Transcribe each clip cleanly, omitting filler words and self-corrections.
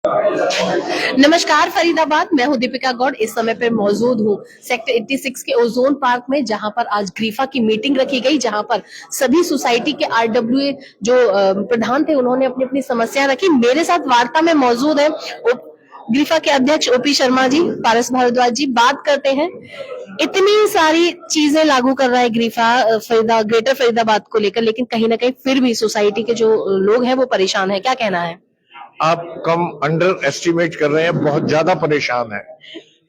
नमस्कार फरीदाबाद, मैं हूं दीपिका गौड़। इस समय पर मौजूद हूं सेक्टर 86 के ओजोन पार्क में, जहां पर आज ग्रीफा की मीटिंग रखी गई, जहां पर सभी सोसाइटी के आरडब्ल्यूए जो प्रधान थे उन्होंने अपनी अपनी समस्या रखी। मेरे साथ वार्ता में मौजूद है ग्रीफा के अध्यक्ष ओपी शर्मा जी, पारस भारद्वाज जी। बात करते हैं, इतनी सारी चीजें लागू कर रहा है ग्रीफा ग्रेटर फरीदाबाद को लेकर, लेकिन कहीं ना कहीं फिर भी सोसाइटी के जो लोग हैं वो परेशान है। क्या कहना है? आप कम अंडर एस्टिमेट कर रहे हैं, बहुत ज्यादा परेशान है।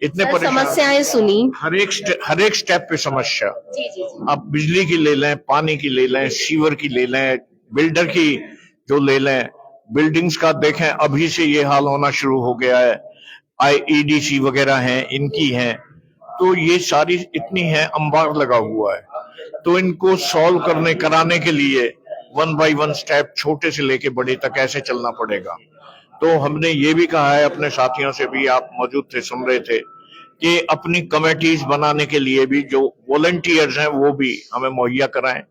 इतने परेशान, समस्याएं सुनी, हर एक स्टेप पे समस्या। जी। आप बिजली की ले लें, पानी की ले लें, सीवर की ले लें, बिल्डर की जो ले लें, बिल्डिंग्स का देखें, अभी से ये हाल होना शुरू हो गया है। IEDC वगैरह हैं, इनकी हैं, तो ये सारी इतनी है, अंबार लगा हुआ है। तो इनको सॉल्व कराने के लिए 1 बाय 1 स्टेप, छोटे से लेके बड़े तक ऐसे चलना पड़ेगा। तो हमने ये भी कहा है अपने साथियों से भी, आप मौजूद थे, सुन रहे थे, कि अपनी कमेटीज बनाने के लिए भी जो वॉलंटियर्स हैं वो भी हमें मुहैया कराएं,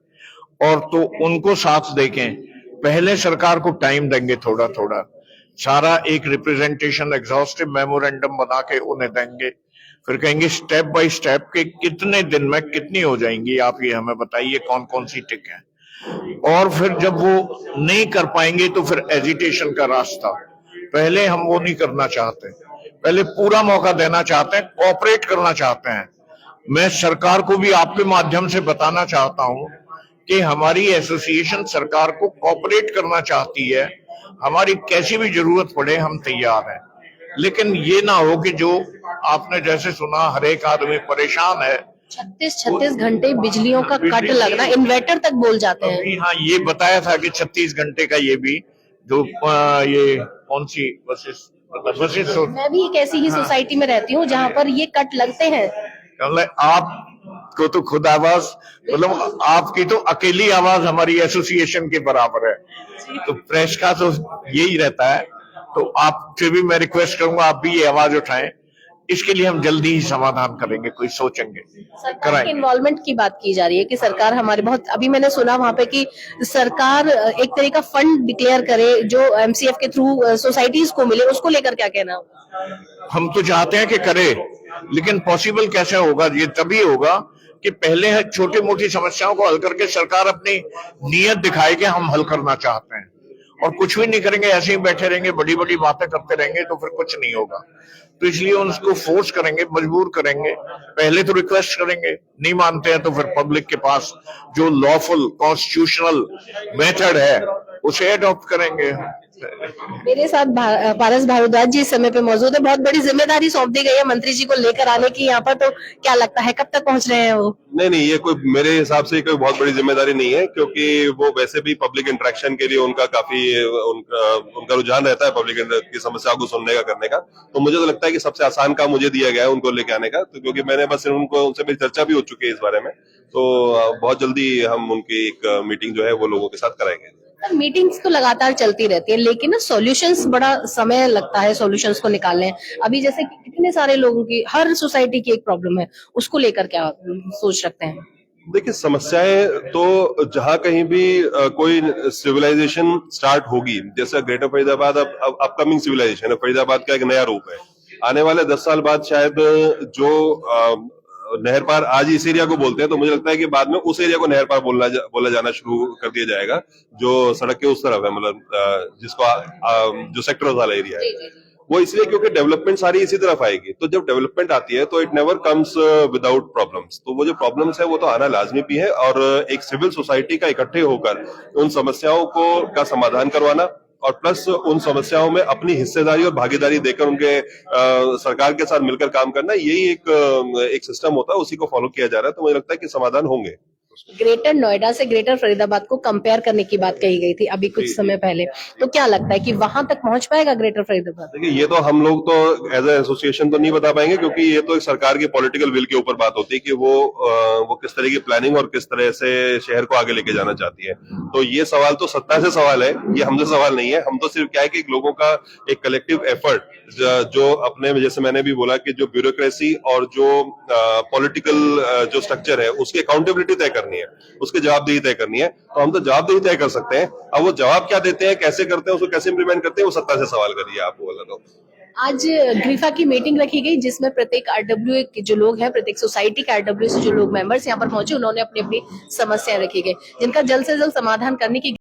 और तो उनको साथ देखें। पहले सरकार को टाइम देंगे, थोड़ा थोड़ा सारा एक रिप्रेजेंटेशन एग्जॉस्टिव मेमोरेंडम बना के उन्हें देंगे, फिर कहेंगे स्टेप बाय स्टेप के कितने दिन में कितनी हो जाएंगी, आप ये हमें बताइए कौन कौन सी टिक है। और फिर जब वो नहीं कर पाएंगे तो फिर एजिटेशन का रास्ता। पहले हम वो नहीं करना चाहते, पहले पूरा मौका देना चाहते हैं, कोऑपरेट करना चाहते हैं। मैं सरकार को भी आपके माध्यम से बताना चाहता हूं कि हमारी एसोसिएशन सरकार को कोऑपरेट करना चाहती है। हमारी कैसी भी जरूरत पड़े हम तैयार हैं, लेकिन ये ना हो कि जो आपने जैसे सुना, हर एक आदमी परेशान है। 36 घंटे बिजलियों का कट लगना, इन्वर्टर तक बोल जाते हैं। हाँ, ये बताया था कि 36 घंटे का ये भी जो ये कौन सी बसेस मैं भी एक ऐसी ही सोसाइटी में रहती हूँ जहाँ पर ये कट लगते हैं। आपको तो खुद आवाज, मतलब आपकी तो अकेली आवाज हमारी एसोसिएशन के बराबर है, तो प्रेस का तो यही रहता है। तो आपसे भी मैं रिक्वेस्ट करूंगा, आप भी ये आवाज उठाएं। इसके लिए हम जल्दी ही समाधान करेंगे, कोई सोचेंगे। सरकार के इन्वॉल्वमेंट की बात की जा रही है कि सरकार हमारे बहुत, अभी मैंने सुना वहां पे कि सरकार एक तरह का फंड डिक्लेयर करे जो MCF के थ्रू सोसाइटीज को मिले, उसको लेकर क्या कहना? हम तो चाहते हैं कि करे, लेकिन पॉसिबल कैसे होगा? ये तभी होगा कि पहले छोटी मोटी समस्याओं को हल करके सरकार अपनी नीयत दिखाए कि हम हल करना चाहते हैं। और कुछ भी नहीं करेंगे, ऐसे ही बैठे रहेंगे, बड़ी बड़ी बातें करते रहेंगे, तो फिर कुछ नहीं होगा। तो इसलिए उनको फोर्स करेंगे, मजबूर करेंगे। पहले तो रिक्वेस्ट करेंगे, नहीं मानते हैं तो फिर पब्लिक के पास जो लॉफुल कॉन्स्टिट्यूशनल मेथड है उसे अडॉप्ट करेंगे। मेरे साथ पारस भारद्वाज जी इस समय पे मौजूद है। बहुत बड़ी जिम्मेदारी सौंप दी गई है मंत्री जी को लेकर आने की यहाँ पर, तो क्या लगता है कब तक पहुंच रहे हैं वो? नहीं, ये कोई मेरे हिसाब से कोई बहुत बड़ी जिम्मेदारी नहीं है, क्योंकि वो वैसे भी पब्लिक इंटरेक्शन के लिए उनका काफी उनका रुझान रहता है पब्लिक की समस्या को सुनने का, करने का। तो मुझे तो लगता है कि सबसे आसान काम मुझे दिया गया है उनको लेके आने का, तो क्योंकि मैंने बस उनसे मेरी चर्चा भी हो चुकी है इस बारे में। तो बहुत जल्दी हम उनकी एक मीटिंग जो है वो लोगों के साथ कराएंगे। मीटिंग्स तो लगातार चलती रहती है, लेकिन ना सॉल्यूशंस बड़ा समय लगता है सॉल्यूशंस को निकालने। अभी जैसे कितने सारे लोगों की, हर सोसाइटी की एक प्रॉब्लम है, उसको लेकर क्या सोच रखते हैं? देखिए, समस्याएं तो जहां कहीं भी कोई सिविलाइजेशन स्टार्ट होगी, जैसे ग्रेटर फरीदाबाद अब अपकमिंग सिविलाइजेशन है, फरीदाबाद का एक नया रूप है। आने वाले 10 साल बाद शायद जो नहर पार आज इस एरिया को बोलते हैं, तो मुझे लगता है कि बाद में उस एरिया को नहर पार बोला जाना शुरू कर दिया जाएगा, जो सड़क के उस तरफ है, मतलब जिसको जो सेक्टर वाला एरिया है। वो इसलिए क्योंकि डेवलपमेंट सारी इसी तरफ आएगी। तो जब डेवलपमेंट आती है तो it never comes without problems. तो वो जो प्रॉब्लम्स है वो तो आना लाजमी भी है, और एक सिविल सोसाइटी का इकट्ठे होकर उन समस्याओं का समाधान करवाना, और प्लस उन समस्याओं में अपनी हिस्सेदारी और भागीदारी देकर उनके सरकार के साथ मिलकर काम करना, यही एक सिस्टम होता है, उसी को फॉलो किया जा रहा है। तो मुझे लगता है कि समाधान होंगे। ग्रेटर नोएडा से ग्रेटर फरीदाबाद को कंपेयर करने की बात कही गई थी अभी कुछ समय पहले, तो क्या लगता है कि वहां तक पहुंच पाएगा ग्रेटर फरीदाबाद? देखिए, ये तो हम लोग तो एज ए एसोसिएशन तो नहीं बता पाएंगे, क्योंकि ये तो एक सरकार की पॉलिटिकल विल के ऊपर बात होती है कि वो किस तरह की प्लानिंग और किस तरह से शहर को आगे लेके जाना चाहती है। तो ये सवाल तो सत्ता से सवाल है, ये हमसे सवाल नहीं है। हम तो सिर्फ क्या है कि लोगों का एक कलेक्टिव एफर्ट, जो अपने, जैसे मैंने भी बोला कि जो ब्यूरोक्रेसी और जो पॉलिटिकल जो स्ट्रक्चर है उसकी अकाउंटेबिलिटी तय करना करनी है, उसकी जवाबदेही तय करनी है। तो हम तो जवाबदेही तय कर सकते हैं, अब वो जवाब क्या देते हैं, कैसे करते हैं, उसको कैसे इंप्लीमेंट करते हैं, वो सत्ता से सवाल करिए। आपको बोला तो आज ग्रीफा की मीटिंग रखी गई जिसमें प्रत्येक आरडब्ल्यू के जो लोग हैं, प्रत्येक सोसाइटी के आरडब्ल्यू से जो लोग मेंबर्स यहाँ पर पहुंचे, उन्होंने अपनी अपनी समस्याएं रखी गई जिनका जल्द से जल्द समाधान करने की